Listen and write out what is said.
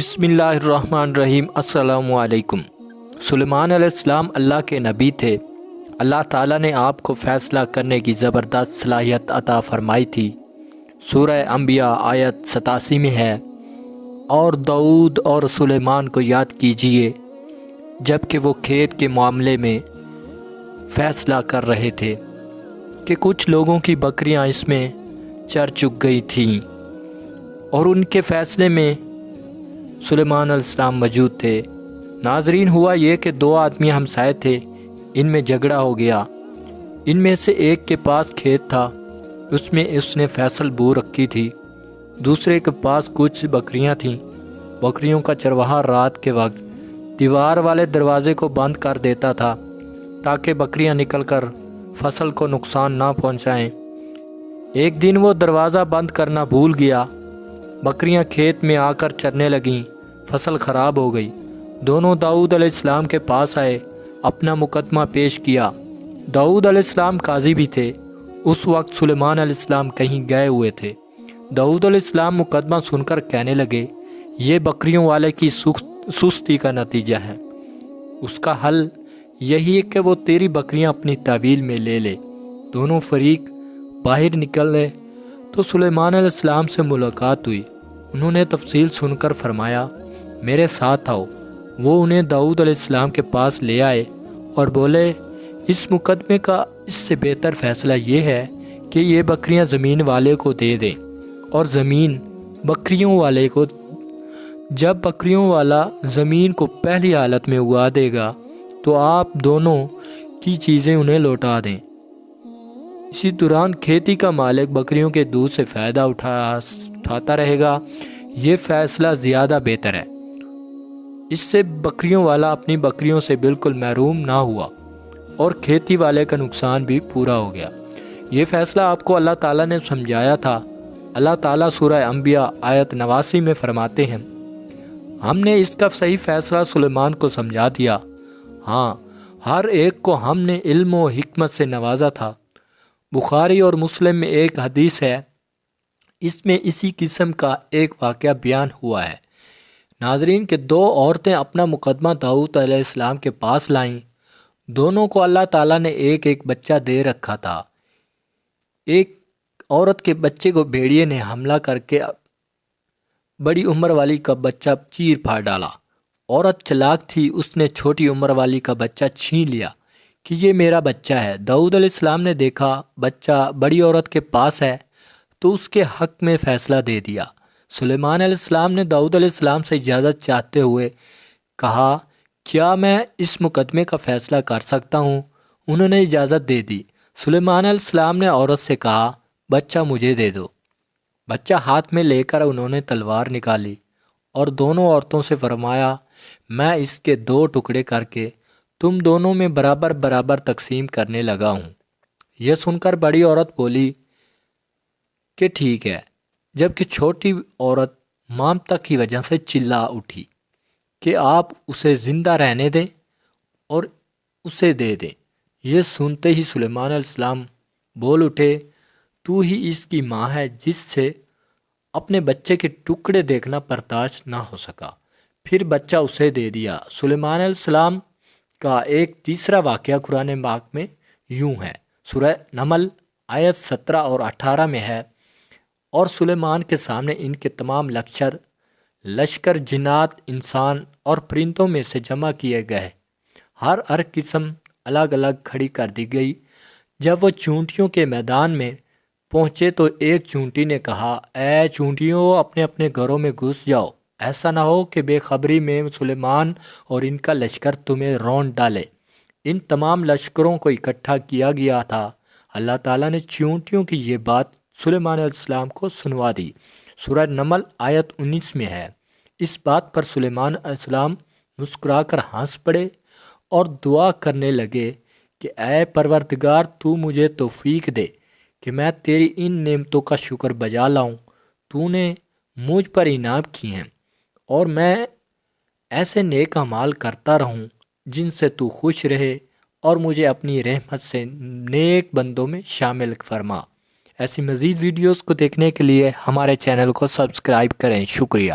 بسم اللہ الرحمن الرحیم۔ السلام علیکم۔ سلیمان علیہ السلام اللہ کے نبی تھے۔ اللہ تعالیٰ نے آپ کو فیصلہ کرنے کی زبردست صلاحیت عطا فرمائی تھی۔ سورہ انبیاء آیت 87 میں ہے، اور داؤد اور سلیمان کو یاد کیجیے جب کہ وہ کھیت کے معاملے میں فیصلہ کر رہے تھے کہ کچھ لوگوں کی بکریاں اس میں چر چک گئی تھیں، اور ان کے فیصلے میں سلیمان علیہ السلام موجود تھے۔ ناظرین، ہوا یہ کہ دو آدمی ہمسائے تھے، ان میں جھگڑا ہو گیا۔ ان میں سے ایک کے پاس کھیت تھا، اس میں اس نے فصل بو رکھی تھی۔ دوسرے کے پاس کچھ بکریاں تھیں۔ بکریوں کا چرواہا رات کے وقت دیوار والے دروازے کو بند کر دیتا تھا تاکہ بکریاں نکل کر فصل کو نقصان نہ پہنچائیں۔ ایک دن وہ دروازہ بند کرنا بھول گیا۔ بکریاں کھیت میں آ کر چرنے لگیں، فصل خراب ہو گئی۔ دونوں داؤد علیہ السلام کے پاس آئے، اپنا مقدمہ پیش کیا۔ داؤد علیہ السلام قاضی بھی تھے۔ اس وقت سلیمان علیہ السلام کہیں گئے ہوئے تھے۔ داؤد علیہ السلام مقدمہ سن کر کہنے لگے، یہ بکریوں والے کی سستی کا نتیجہ ہے۔ اس کا حل یہی ہے کہ وہ تیری بکریاں اپنی تحویل میں لے لے۔ دونوں فریق باہر نکلے تو سلیمان علیہ السلام سے ملاقات ہوئی۔ انہوں نے تفصیل سن کر فرمایا، میرے ساتھ آؤ۔ وہ انہیں داؤد علیہ السلام کے پاس لے آئے اور بولے، اس مقدمے کا اس سے بہتر فیصلہ یہ ہے کہ یہ بکریاں زمین والے کو دے دیں اور زمین بکریوں والے کو۔ جب بکریوں والا زمین کو پہلی حالت میں اگا دے گا تو آپ دونوں کی چیزیں انہیں لوٹا دیں۔ اسی دوران کھیتی کا مالک بکریوں کے دودھ سے فائدہ اٹھاتا رہے گا۔ یہ فیصلہ زیادہ بہتر ہے۔ اس سے بکریوں والا اپنی بکریوں سے بالکل محروم نہ ہوا اور کھیتی والے کا نقصان بھی پورا ہو گیا۔ یہ فیصلہ آپ کو اللہ تعالیٰ نے سمجھایا تھا۔ اللہ تعالیٰ سورہ انبیاء آیت 89 میں فرماتے ہیں، ہم نے اس کا صحیح فیصلہ سلیمان کو سمجھا دیا۔ ہاں، ہر ایک کو ہم نے علم و حکمت سے نوازا تھا۔ بخاری اور مسلم میں ایک حدیث ہے، اس میں اسی قسم کا ایک واقعہ بیان ہوا ہے۔ ناظرین، کہ دو عورتیں اپنا مقدمہ داؤد علیہ السلام کے پاس لائیں۔ دونوں کو اللہ تعالیٰ نے ایک ایک بچہ دے رکھا تھا۔ ایک عورت کے بچے کو بھیڑیے نے حملہ کر کے بڑی عمر والی کا بچہ چیر پھاڑ ڈالا۔ عورت چلاک تھی، اس نے چھوٹی عمر والی کا بچہ چھین لیا کہ یہ میرا بچہ ہے۔ داؤد علیہ السلام نے دیکھا بچہ بڑی عورت کے پاس ہے تو اس کے حق میں فیصلہ دے دیا۔ سلیمان علیہ السلام نے داؤد علیہ السلام سے اجازت چاہتے ہوئے کہا، کیا میں اس مقدمے کا فیصلہ کر سکتا ہوں؟ انہوں نے اجازت دے دی۔ سلیمان علیہ السلام نے عورت سے کہا، بچہ مجھے دے دو۔ بچہ ہاتھ میں لے کر انہوں نے تلوار نکالی اور دونوں عورتوں سے فرمایا، میں اس کے 2 ٹکڑے کر کے تم دونوں میں برابر برابر تقسیم کرنے لگا ہوں۔ یہ سن کر بڑی عورت بولی کہ ٹھیک ہے، جبکہ چھوٹی عورت مامتا کی وجہ سے چلا اٹھی کہ آپ اسے زندہ رہنے دیں اور اسے دے دیں۔ یہ سنتے ہی سلیمان علیہ السلام بول اٹھے، تو ہی اس کی ماں ہے جس سے اپنے بچے کے ٹکڑے دیکھنا برداشت نہ ہو سکا، پھر بچہ اسے دے دیا۔ سلیمان علیہ السلام کا ایک تیسرا واقعہ قرآن پاک میں یوں ہے، سورہ نمل آیت 17 اور 18 میں ہے، اور سلیمان کے سامنے ان کے تمام لشکر جنات، انسان اور پرندوں میں سے جمع کیے گئے، ہر قسم الگ الگ کھڑی کر دی گئی۔ جب وہ چونٹیوں کے میدان میں پہنچے تو ایک چونٹی نے کہا، اے چونٹیوں، اپنے اپنے گھروں میں گھس جاؤ، ایسا نہ ہو کہ بے خبری میں سلیمان اور ان کا لشکر تمہیں رون ڈالے۔ ان تمام لشکروں کو اکٹھا کیا گیا تھا۔ اللہ تعالیٰ نے چونٹیوں کی یہ بات سلیمان علیہ السلام کو سنوا دی۔ سورہ نمل آیت 19 میں ہے۔ اس بات پر سلیمان علیہ السلام مسکرا کر ہنس پڑے اور دعا کرنے لگے کہ اے پروردگار، تو مجھے توفیق دے کہ میں تیری ان نعمتوں کا شکر بجا لاؤں۔ تو نے مجھ پر انعام کیے ہیں اور میں ایسے نیک اعمال کرتا رہوں جن سے تو خوش رہے، اور مجھے اپنی رحمت سے نیک بندوں میں شامل فرما۔ ایسی مزید ویڈیوز کو دیکھنے کے لیے ہمارے چینل کو سبسکرائب کریں۔ شکریہ۔